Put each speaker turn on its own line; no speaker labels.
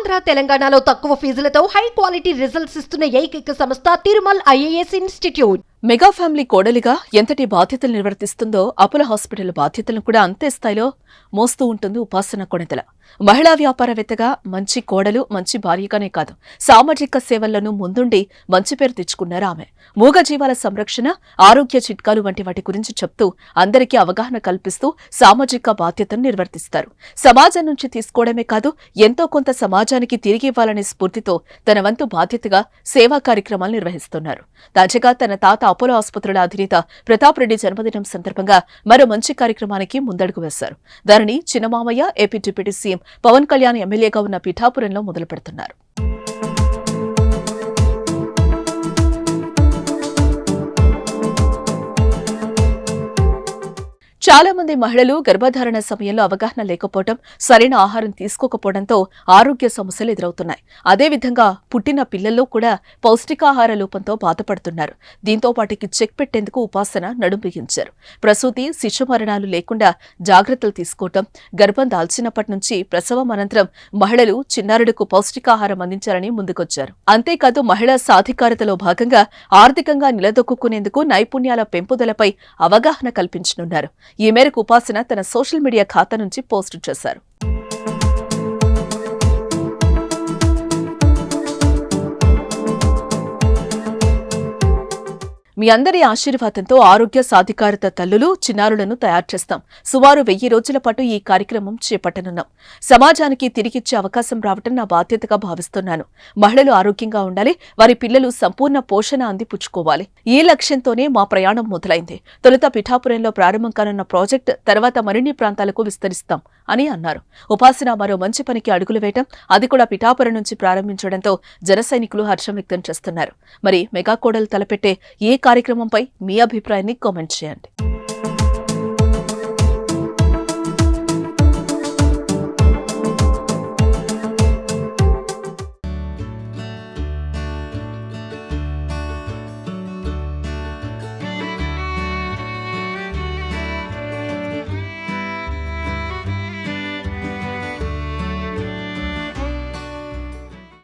ఆంధ్ర తెలంగాణలో తక్కువ ఫీజులతో high quality results ఇస్తున్న ఏకైక సంస్థ Tirumal IAS institute.
Mega family కోడలిగా ఎంతటి బాధ్యతలు నిర్వర్తిస్తుందో అపోలో హాస్పిటల్ బాధ్యతలను కూడా అంతే స్థాయిలో మోస్తూ ఉంటుంది ఉపాసన కొణిదెల. మహిళా వ్యాపారవేత్తగా మంచి కోడలు, మంచి భార్యగానే కాదు, సామాజిక సేవలను ముందుండి మంచి పేరు తెచ్చుకున్నారు ఆమె. మూగజీవాల సంరక్షణ, ఆరోగ్య చిట్కాలు వంటి వాటి గురించి చెప్తూ అందరికీ అవగాహన కల్పిస్తూ సామాజిక బాధ్యతను నిర్వర్తిస్తారు. సమాజం నుంచి తీసుకోవడమే కాదు, ఎంతో కొంత సమాజానికి తిరిగి ఇవ్వాలనే స్ఫూర్తితో తన వంతు బాధ్యతగా సేవా కార్యక్రమాలు నిర్వహిస్తున్నారు. తాజాగా తన తాత అపోలో ఆసుపత్రుల అధినేత ప్రతాప్ రెడ్డి జన్మదినం సందర్భంగా మరో మంచి కార్యక్రమానికి ముందడుగు వేశారు. దానిని చిన్నమామయ్య, AP deputy CM Pawan Kalyan ఎమ్మెల్యేగా ఉన్న పిఠాపురంలో మొదలు పెడుతున్నారు. చాలా మంది మహిళలు గర్భధారణ సమయంలో అవగాహన లేకపోవడం, సరైన ఆహారం తీసుకోకపోవడంతో ఆరోగ్య సమస్యలు ఎదురవుతున్నాయి. అదేవిధంగా పుట్టిన పిల్లల్లో కూడా పౌష్టికాహార లోపంతో బాధపడుతున్నారు. దీంతో వాటికి చెక్ పెట్టేందుకు ఉపాసన నడుం బిగించారు. ప్రసూతి, శిశు మరణాలు లేకుండా జాగ్రత్తలు తీసుకోవటం, గర్భం దాల్చినప్పటి నుంచి ప్రసవం అనంతరం మహిళలు చిన్నారులకు పౌష్టికాహారం అందించాలని ముందుకొచ్చారు. అంతేకాదు మహిళా సాధికారతలో భాగంగా ఆర్థికంగా నిలదొక్కునేందుకు నైపుణ్యాల పెంపుదలపై అవగాహన కల్పించనున్నారు. ఈ మేరకు ఉపాసన తన సోషల్ మీడియా ఖాతా నుంచి పోస్టు చేశారు. మీ అందరి ఆశీర్వాదంతో ఆరోగ్య సాధికారత తల్లులు, చిన్నారులను తయారు చేస్తాం. సుమారు 1000 రోజుల పాటు ఈ కార్యక్రమం చేపట్టనున్నాం. సమాజానికి తిరిగిచ్చే అవకాశం రావటం నా బాధ్యతగా భావిస్తున్నాను. మహిళలు ఆరోగ్యంగా ఉండాలి, వారి పిల్లలు సంపూర్ణ పోషణ అందిపుచ్చుకోవాలి. ఈ లక్ష్యంతోనే మా ప్రయాణం మొదలైంది. తొలుత పిఠాపురంలో ప్రారంభం కానున్న ప్రాజెక్ట్ తర్వాత మరిన్ని ప్రాంతాలకు విస్తరిస్తాం అని అన్నారు. ఉపాసన మరో మంచి పనికి అడుగులు వేయటం, అది కూడా పిఠాపురం నుంచి ప్రారంభించడంతో జన సైనికులు హర్షం వ్యక్తం చేస్తున్నారు. మరి మెగా కోడలు తలపెట్టే ఏ కార్యక్రమంపై మీ అభిప్రాయాన్ని కామెంట్ చేయండి.